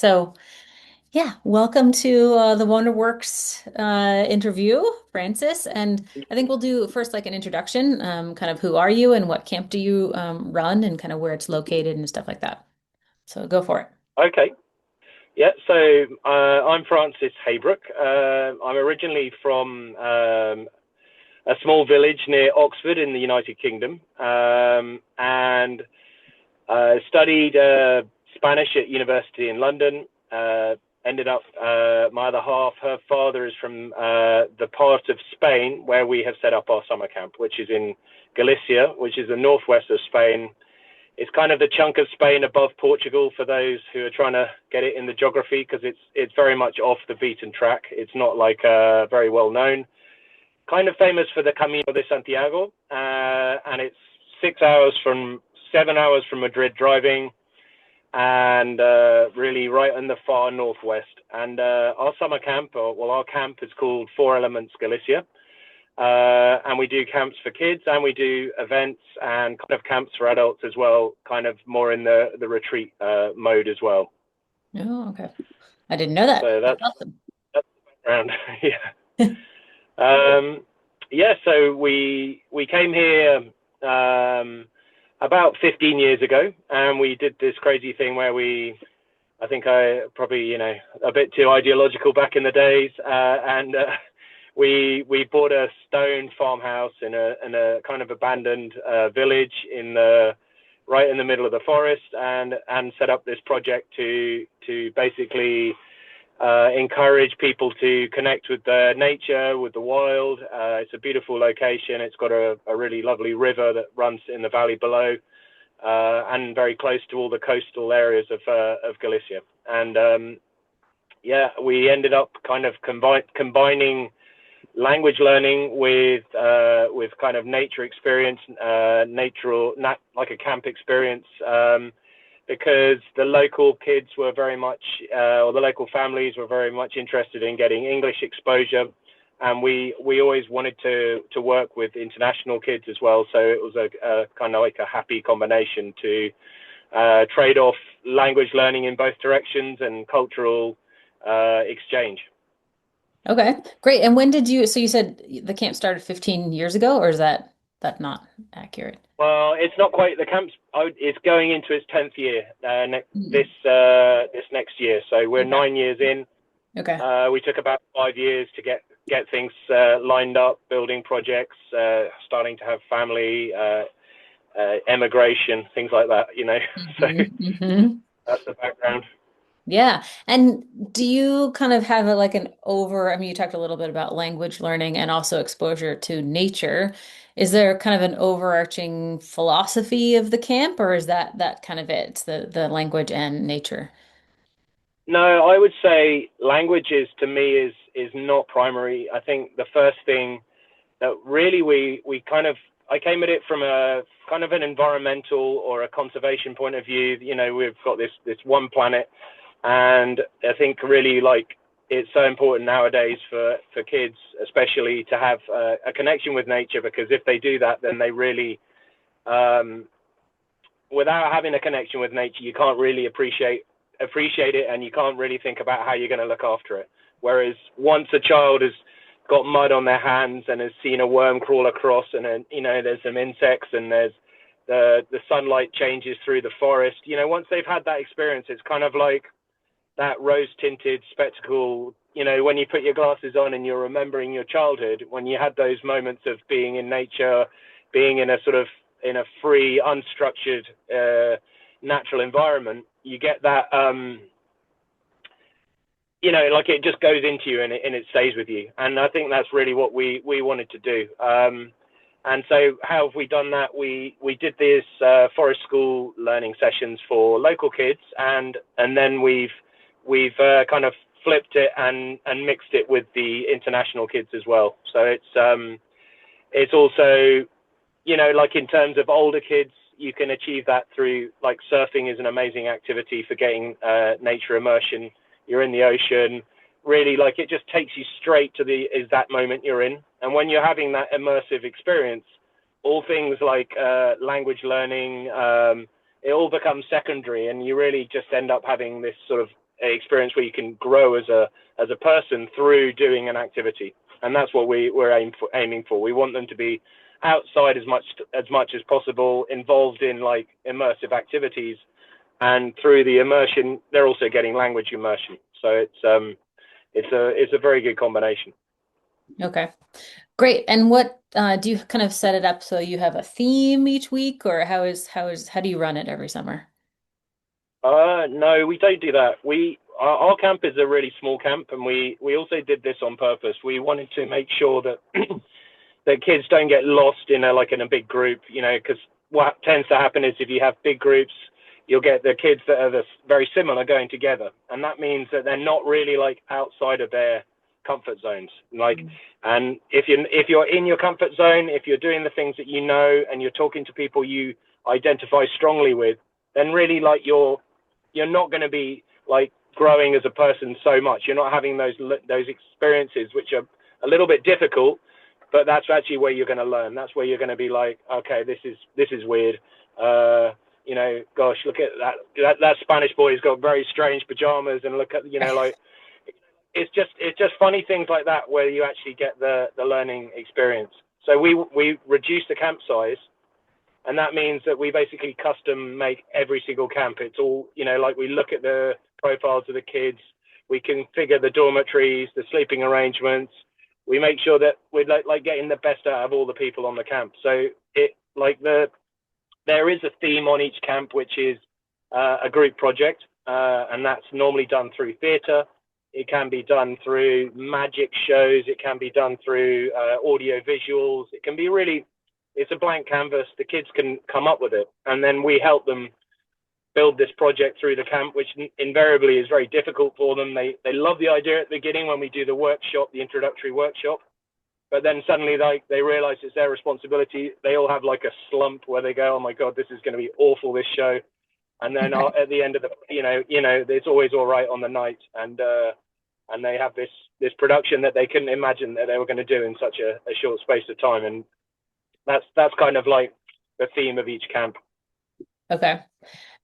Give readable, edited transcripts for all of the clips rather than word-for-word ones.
So, yeah, welcome to the WonderWorks interview, Francis. And I think we'll do first like an introduction, kind of who are you and what camp do you run and kind of where it's located and stuff like that. So go for it. Okay. Yeah. So I'm Francis Heybrook. I'm originally from a small village near Oxford in the United Kingdom, and studied Spanish at university in London. Ended up my other half. Her father is from the part of Spain where we have set up our summer camp, which is in Galicia, which is the northwest of Spain. It's kind of the chunk of Spain above Portugal for those who are trying to get it in the geography, because it's very much off the beaten track. It's not like very well known. Kind of famous for the Camino de Santiago, and it's 6 hours from 7 hours from Madrid driving, and really right in the far northwest. And our summer camp, or well, our camp is called Elements Galicia. And we do camps for kids, and we do events and kind of camps for adults as well, kind of more in the retreat mode as well. Oh, okay. I didn't know that. So That's that's awesome. that's the background. Yeah. Um, yeah. So we came here about 15 years ago, and we did this crazy thing where I think I probably, a bit too ideological back in the days, and we bought a stone farmhouse in a kind of abandoned village right in the middle of the forest, and set up this project to basically encourage people to connect with the nature, with the wild. It's a beautiful location. It's got a really lovely river that runs in the valley below, and very close to all the coastal areas of Galicia. And yeah, we ended up kind of combining language learning with kind of nature experience, like a camp experience, because the local kids were very much, or the local families were very much interested in getting English exposure, and we always wanted to work with international kids as well. So it was a kind of like a happy combination to trade off language learning in both directions and cultural exchange. Okay, great. And when did so you said the camp started 15 years ago, or is that not accurate? Well, it's not quite the camp's. It's going into its 10th year Mm. this next year. So we're Okay. 9 years in. Okay. We took about 5 years to get things lined up, building projects, starting to have family, emigration, things like that. So Hmm. that's the background. Yeah. And do you kind of have like an I mean, you talked a little bit about language learning and also exposure to nature. Is there kind of an overarching philosophy of the camp, or is that kind of it, the language and nature? No, I would say languages to me is not primary. I think the first thing that really we kind of, I came at it from a kind of an environmental or a conservation point of view. We've got this one planet, and I think really, like, it's so important nowadays for kids especially to have a connection with nature, because if they do that, then they really, um, without having a connection with nature, you can't really appreciate it, and you can't really think about how you're going to look after it. Whereas once a child has got mud on their hands and has seen a worm crawl across, and then there's some insects, and there's the sunlight changes through the forest. Once they've had that experience, it's kind of like that rose tinted spectacle. When you put your glasses on and you're remembering your childhood, when you had those moments of being in nature, being in a sort of in a free, unstructured, natural environment, you get that, like it just goes into you, and it stays with you. And I think that's really what we wanted to do. And so how have we done that? We did this forest school learning sessions for local kids, and then we've kind of flipped it and mixed it with the international kids as well. So it's also, like in terms of older kids, you can achieve that through, like, surfing is an amazing activity for getting nature immersion. You're in the ocean, really, like, it just takes you straight to that moment you're in. And when you're having that immersive experience, all things like language learning, it all becomes secondary, and you really just end up having this sort of experience where you can grow as a person through doing an activity. And that's what we're aiming for. We want them to be outside as much as possible, involved in like immersive activities, and through the immersion, they're also getting language immersion. So it's a very good combination. Okay. Great. And what do you kind of set it up so you have a theme each week, or how do you run it every summer? No, we don't do that. Our camp is a really small camp, and we also did this on purpose. We wanted to make sure that that kids don't get lost in a big group, because what tends to happen is if you have big groups, you'll get the kids that are very similar going together, and that means that they're not really like outside of their comfort zones. Like, and if you're in your comfort zone, if you're doing the things that you know, and you're talking to people you identify strongly with, then really like you're not going to be like growing as a person so much. You're not having those experiences which are a little bit difficult, but that's actually where you're going to learn. That's where you're going to be like, okay, this is weird. Gosh, look at that Spanish boy's got very strange pajamas, and look at like it's just funny things like that where you actually get the learning experience. So we reduce the camp size, and that means that we basically custom make every single camp. It's all, like we look at the profiles of the kids, we configure the dormitories, the sleeping arrangements. We make sure that we're like getting the best out of all the people on the camp. So there is a theme on each camp, which is a group project, and that's normally done through theatre. It can be done through magic shows. It can be done through audio visuals. It can be really, it's a blank canvas. The kids can come up with it, and then we help them build this project through the camp, which invariably is very difficult for them. They love the idea at the beginning when we do the workshop, the introductory workshop, but then suddenly they realize it's their responsibility. They all have like a slump where they go, oh my God, this is going to be awful, this show. And then at the end of the, it's always all right on the night. And they have this production that they couldn't imagine that they were going to do in such a short space of time. And that's kind of like the theme of each camp. Okay.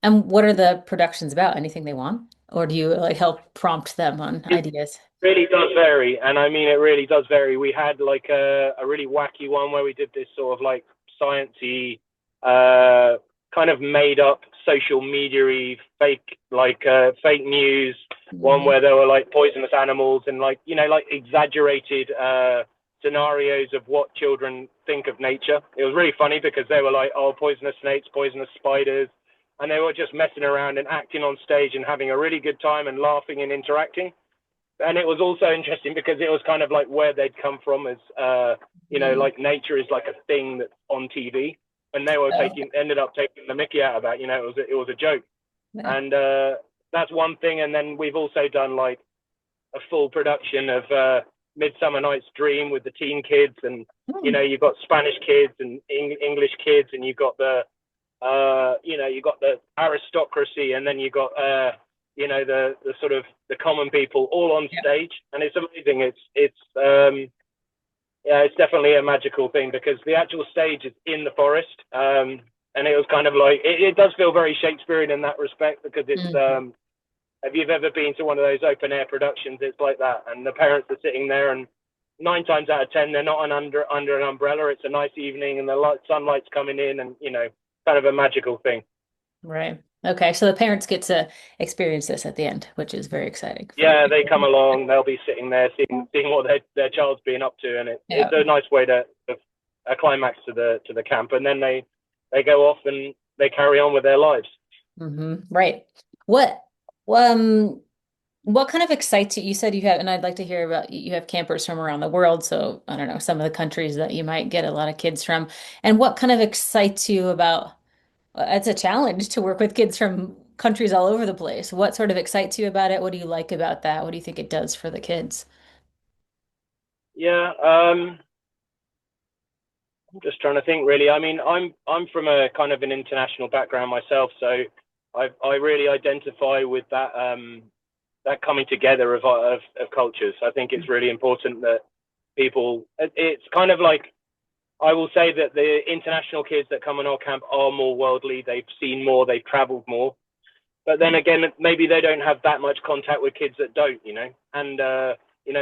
And what are the productions about? Anything they want? Or do you like help prompt them on ideas? Really does vary, and I mean it really does vary. We had like a really wacky one where we did this sort of like sciencey, kind of made up social media-y fake news one where there were like poisonous animals and like like exaggerated scenarios of what children think of nature. It was really funny because they were like, oh, poisonous snakes, poisonous spiders, and they were just messing around and acting on stage and having a really good time and laughing and interacting. And it was also interesting because it was kind of like where they'd come from as like nature is like a thing that's on TV, and they were ended up taking the mickey out of that. It was a joke. Yeah. And that's one thing. And then we've also done like a full production of Midsummer Night's Dream with the teen kids, and you've got Spanish kids and English kids, and you've got the you've got the aristocracy, and then you've got the sort of the common people all on stage, and it's amazing. It's definitely a magical thing because the actual stage is in the forest, and it was kind of like it does feel very Shakespearean in that respect because it's if you've ever been to one of those open air productions, it's like that, and the parents are sitting there, and 9 times out of 10 they're not under an umbrella. It's a nice evening, and the sunlight's coming in, and kind of a magical thing. Right. Okay. So the parents get to experience this at the end, which is very exciting for Yeah, you. they come along. They'll be sitting there seeing what their child's been up to, and Yeah. it's a nice way to a climax to the camp, and then they go off and they carry on with their lives. Right. What um what kind of excites you? You said you have, and I'd like to hear about you have campers from around the world, so I don't know, some of the countries that you might get a lot of kids from. And what kind of excites you about it's a challenge to work with kids from countries all over the place. What sort of excites you about it? What do you like about that? What do you think it does for the kids? Yeah, I'm just trying to think. Really, I mean, I'm from a kind of an international background myself, so I really identify with that coming together of cultures. I think it's really important that people. It's kind of like I will say that the international kids that come on our camp are more worldly. They've seen more. They've travelled more. but then again, maybe they don't have that much contact with kids that don't, and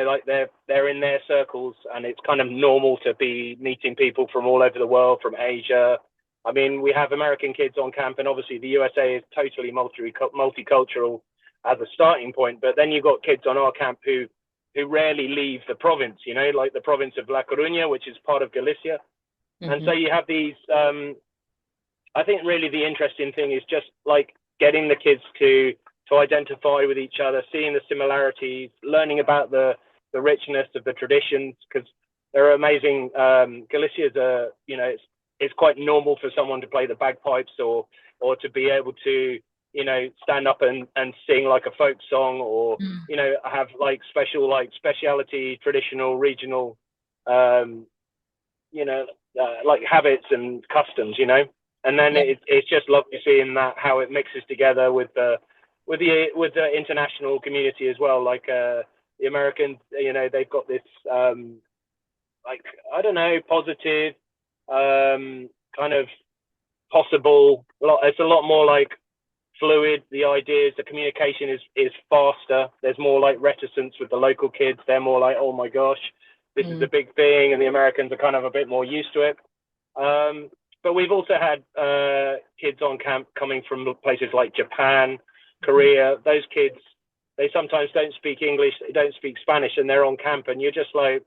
like they're in their circles, and it's kind of normal to be meeting people from all over the world, from Asia. I mean, we have American kids on camp, and obviously the USA is totally multicultural as a starting point. But then you've got kids on our camp who rarely leave the province, like the province of La Coruña, which is part of Galicia. And so Hmm. you have these. I think really the interesting thing is just like getting the kids to identify with each other, seeing the similarities, learning about the richness of the traditions, because they're amazing. Galicia is it's quite normal for someone to play the bagpipes or to be able to stand up and sing like a folk song, or have like speciality traditional regional um like habits and customs, and then Yeah. it's just lovely seeing that how it mixes together with the international community as well. Like the Americans, they've got this like, I don't know, positive kind of possible. It's a lot more like fluid. The ideas, the communication is faster. There's more like reticence with the local kids. They're more like, oh my gosh, this is a Mm. big thing, and the Americans are kind of a bit more used to it. Um, but we've also had kids on camp coming from places like Japan, Korea. Those kids, they sometimes don't speak English, they don't speak Spanish, and they're on camp, and you're just like,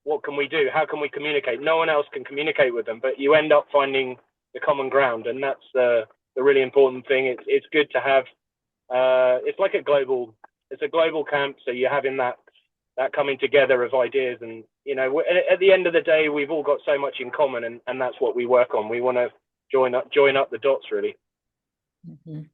what can we do? How can we communicate? No one else can communicate with them, but you end up finding the common ground, and that's the really important thing. It's good to have. It's like it's a global camp, so you're having that coming together of ideas, and at the end of the day, we've all got so much in common, and that's what we work on. We want to join up the dots, really. Mhm.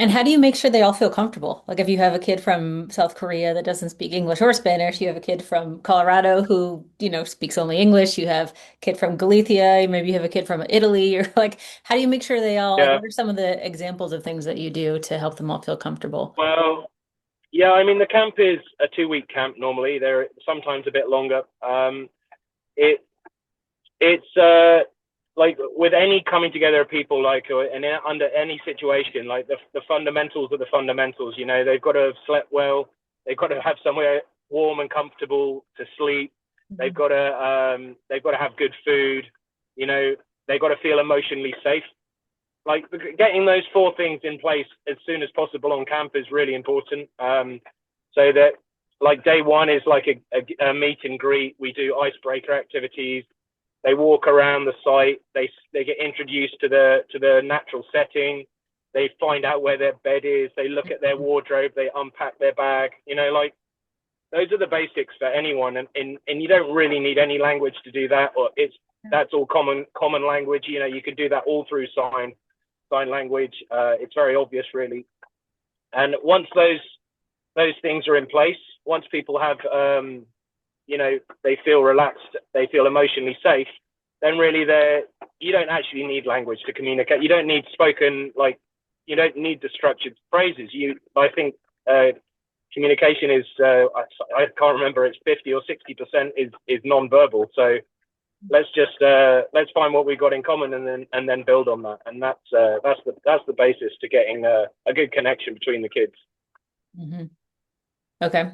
And how do you make sure they all feel comfortable? Like if you have a kid from South Korea that doesn't speak English or Spanish, you have a kid from Colorado who, speaks only English, you have a kid from Galicia, maybe you have a kid from Italy. You're like, how do you make sure they all, like, Yeah. what are some of the examples of things that you do to help them all feel comfortable? Well, yeah. I mean, the camp is a 2 week camp normally. They're sometimes a bit longer. It it's like with any coming together of people, like and under any situation, like the fundamentals are the fundamentals. They've got to have slept well, they've got to have somewhere warm and comfortable to sleep, they've Mhm. got to have good food, they've got to feel emotionally safe. Like getting those four things in place as soon as possible on camp is really important. So that, like, day one is like a meet and greet. We do icebreaker activities. They walk around the site. They get introduced to the natural setting. They find out where their bed is. They look at their wardrobe. They unpack their bag. Like, those are the basics for anyone, and you don't really need any language to do that. Or that's all common language. You can do that all through sign language. It's very obvious, really. And once those things are in place, once people have they feel relaxed, they feel emotionally safe, then really you don't actually need language to communicate. You don't need spoken, like, you don't need the structured phrases. I think communication is I can't remember, it's 50 or 60% is non-verbal. So let's find what we've got in common, and then build on that. And that's the basis to getting a good connection between the kids. Mhm. Okay.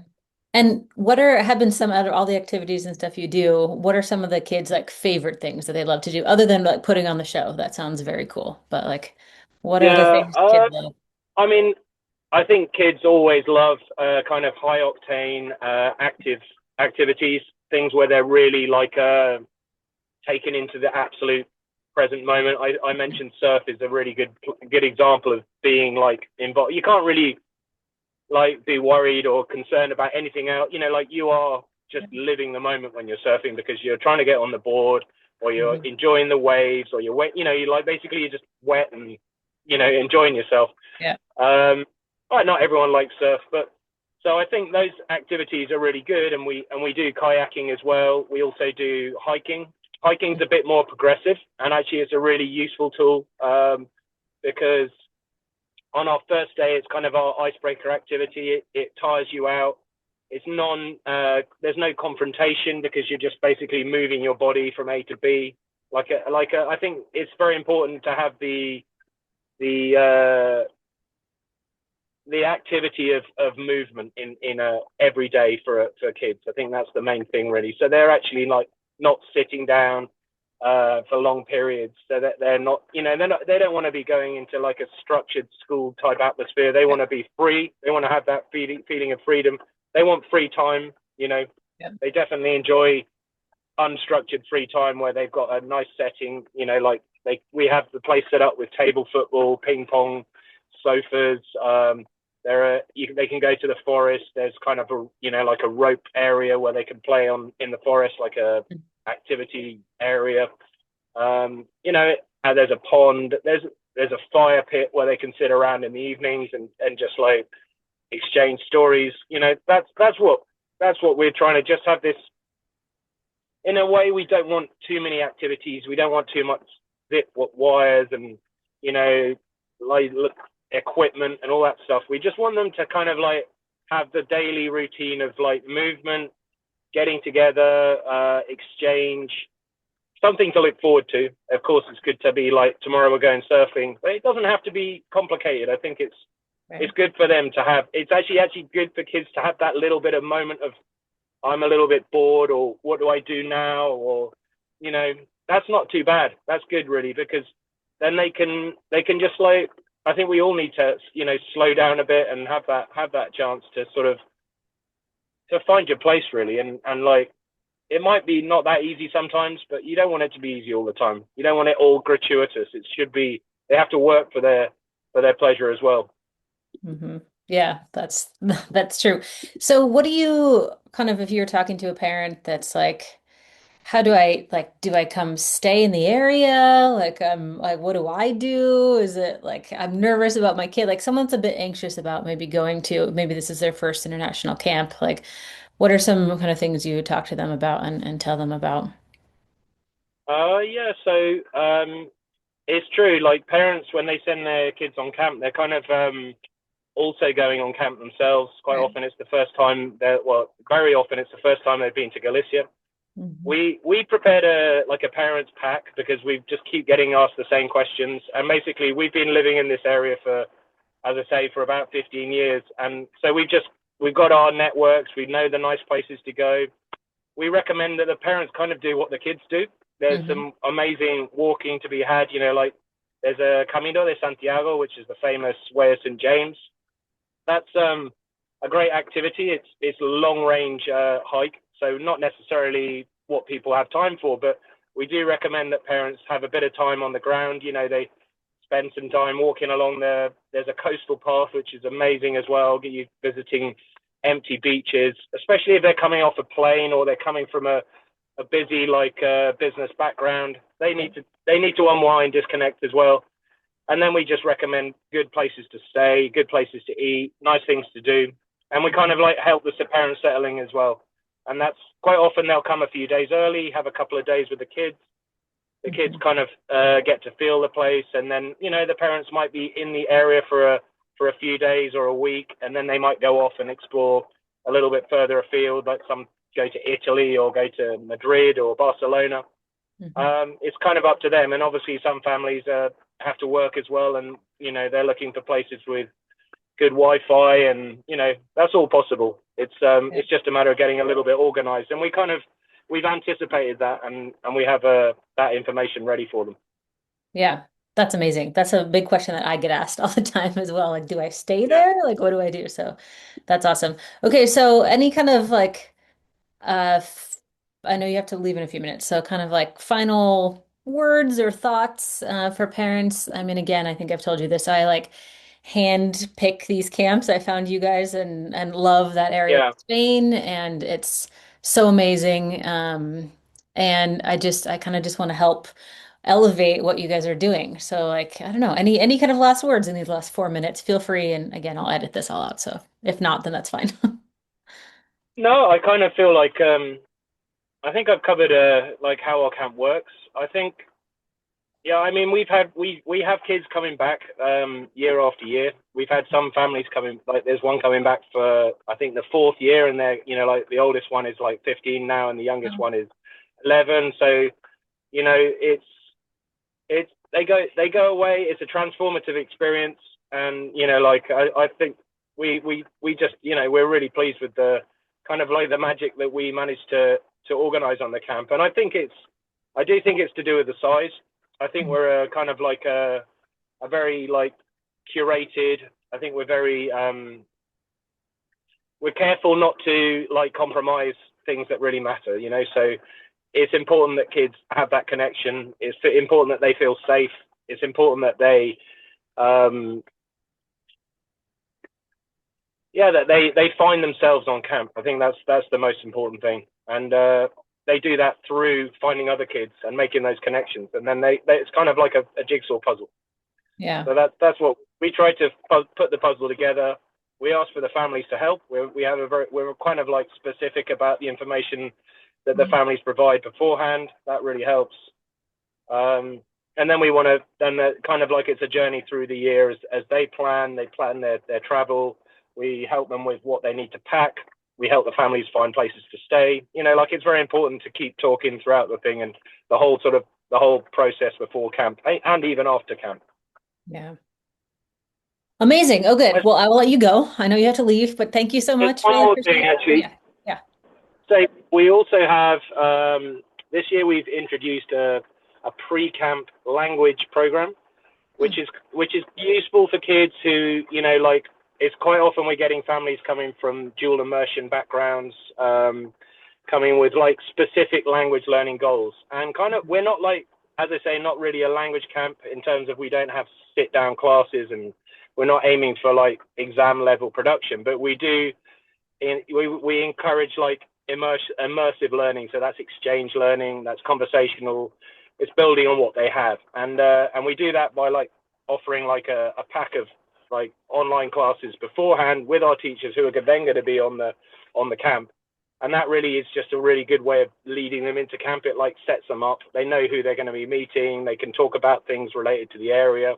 And what are have been some out of all the activities and stuff you do, what are some of the kids' like favorite things that they love to do other than like putting on the show? That sounds very cool. But like what are the Yeah, things kids love? I mean, I think kids always love kind of high octane, active activities, things where they're really like taken into the absolute present moment. I mentioned surf is a really good example of being like involved. You can't really like be worried or concerned about anything else. Like, you are just living the moment when you're surfing, because you're trying to get on the board, or you're Mhm. enjoying the waves, or you're wet. You like, basically you're just wet and enjoying yourself. Yeah. Not everyone likes surf, but so I think those activities are really good, and we do kayaking as well. We also do hiking. Hiking's a bit more progressive, and actually it's a really useful tool, because on our first day it's kind of our icebreaker activity. It tires you out. It's there's no confrontation, because you're just basically moving your body from A to B. I think it's very important to have the the activity of movement in a every day for kids. I think that's the main thing really. So they're actually like not sitting down for long periods, so that they're not, they don't want to be going into like a structured school type atmosphere. They want to be free. They want to have that feeling of freedom. They want free time. Yeah. They definitely enjoy unstructured free time where they've got a nice setting. Like we have the place set up with table football, ping pong, sofas. They can go to the forest. There's kind of like a rope area where they can play on in the forest, like a activity area. There's a pond. There's a fire pit where they can sit around in the evenings and just like exchange stories. That's what we're trying to just have this. In a way, we don't want too many activities. We don't want too much zip wires and like equipment and all that stuff. We just want them to kind of like have the daily routine of like movement, getting together, exchange, something to look forward to. Of course, it's good to be like, tomorrow we're going surfing, but it doesn't have to be complicated. I think it's good for them to have. It's actually good for kids to have that little bit of moment of, I'm a little bit bored, or what do I do now? Or, that's not too bad. That's good really, because then they can just like, I think we all need to, slow down a bit and have that chance to sort of to find your place really. And like, it might be not that easy sometimes, but you don't want it to be easy all the time. You don't want it all gratuitous. It should be, they have to work for their pleasure as well. Hmm. Yeah, that's that's true. So what do you kind of, if you're talking to a parent that's like, how do I like, do I come stay in the area? Like, what do I do? Is it like I'm nervous about my kid? Like someone's a bit anxious about maybe going to, maybe this is their first international camp. Like, what are some kind of things you would talk to them about and tell them about? Yeah. So it's true. Like parents, when they send their kids on camp, they're kind of also going on camp themselves. Quite Right. often, it's the first time very often it's the first time they've been to Galicia. Hmm. We prepared a parents pack because we just keep getting asked the same questions, and basically we've been living in this area for, as I say, for about 15 years, and so we've got our networks. We know the nice places to go. We recommend that the parents kind of do what the kids do. There's Hmm. some amazing walking to be had. Like there's a Camino de Santiago, which is the famous Way of St James. That's a great activity. It's a long range hike, so not necessarily what people have time for, but we do recommend that parents have a bit of time on the ground. They spend some time walking along there's a coastal path which is amazing as well. Get you visiting empty beaches, especially if they're coming off a plane or they're coming from a busy like business background. They need to unwind, disconnect as well. And then we just recommend good places to stay, good places to eat, nice things to do. And we kind of like help the parents settling as well. And that's quite often they'll come a few days early, have a couple of days with the kids. The kids Hmm. kind of get to feel the place. And then, the parents might be in the area for a few days or a week. And then they might go off and explore a little bit further afield, like some go to Italy or go to Madrid or Barcelona. Hmm. It's kind of up to them. And obviously, some families have to work as well, and they're looking for places with good Wi-Fi, and that's all possible. It's just a matter of getting a little bit organized, and we've anticipated that, and we have that information ready for them. Yeah, that's amazing. That's a big question that I get asked all the time as well. Like, do I stay Yeah. there? Like, what do I do? So that's awesome. Okay, so any kind of like f I know you have to leave in a few minutes, so kind of like final words or thoughts for parents. I mean, again, I think I've told you this. I like hand pick these camps. I found you guys and love that area of Yeah. Spain, and it's so amazing. And I kind of just want to help elevate what you guys are doing. So like, I don't know, any kind of last words in these last 4 minutes, feel free. And again, I'll edit this all out. So if not, then that's fine. No, I kind of feel like I think I've covered like how our camp works. I think, yeah, I mean, we have kids coming back year after year. We've had some families coming, like there's one coming back for I think the fourth year, and they're like the oldest one is like 15 now, and the youngest one is 11. So it's they go away. It's a transformative experience, and like I think we just, we're really pleased with the kind of like the magic that we managed to organize on the camp. And I do think it's to do with the size. I think we're a kind of like a very like curated. I think we're careful not to like compromise things that really matter, So it's important that kids have that connection. It's important that they feel safe. It's important that um, they find themselves on camp. I think that's the most important thing, and they do that through finding other kids and making those connections, and then it's kind of like a jigsaw puzzle. Yeah. So that's what we try to put the puzzle together. We ask for the families to help. We're kind of like specific about the information that the families provide beforehand. That really helps. And then we want to kind of like it's a journey through the year as they plan their travel. We help them with what they need to pack. We help the families find places to stay. Like it's very important to keep talking throughout the thing and the whole process before camp and even after camp. Yeah. Amazing. Oh, good. Well, I will let you go. I know you have to leave, but thank you so There's much. one Really more thing, appreciate it. Oh, actually. yeah. Yeah. So we also have this year we've introduced a pre-camp language program, Hmm. which is useful for kids who like it's quite often we're getting families coming from dual immersion backgrounds, coming with like specific language learning goals, and kind of we're not like as I say not really a language camp in terms of we don't have sit down classes and we're not aiming for like exam level production, but we do we encourage like immersive learning. So that's exchange learning, that's conversational, it's building on what they have, and we do that by like offering like a pack of like online classes beforehand with our teachers who are then going to be on the camp. And that really is just a really good way of leading them into camp. It like sets them up. They know who they're going to be meeting. They can talk about things related to the area.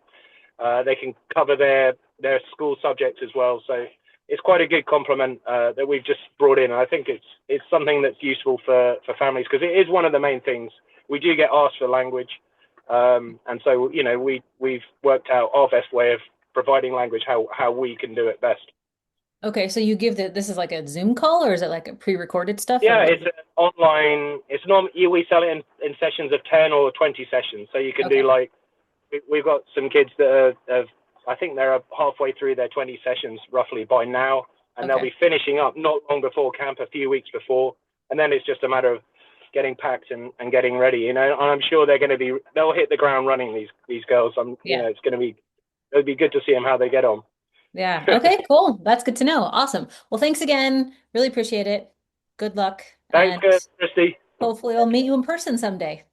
They can cover their school subjects as well. So it's quite a good complement that we've just brought in. And I think it's something that's useful for families because it is one of the main things. We do get asked for language, and so we've worked out our best way of providing language how we can do it best. Okay, so you give this is like a Zoom call or is it like a pre-recorded stuff or Yeah, what? it's online. It's we sell it in sessions of 10 or 20 sessions, so you can do Okay. like we've got some kids that I think they're halfway through their 20 sessions roughly by now, and they'll Okay. be finishing up not long before camp, a few weeks before, and then it's just a matter of getting packed and getting ready, and I'm sure they'll hit the ground running. These girls, Yeah. it'll be good to see them how they get on. Yeah. Okay, cool. That's good to know. Awesome. Well, thanks again. Really appreciate it. Good luck, Thanks, and Christy. hopefully I'll meet you in person someday.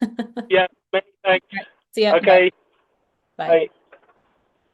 All Yeah, many thanks. right. See ya. Bye. Okay, Bye. bye.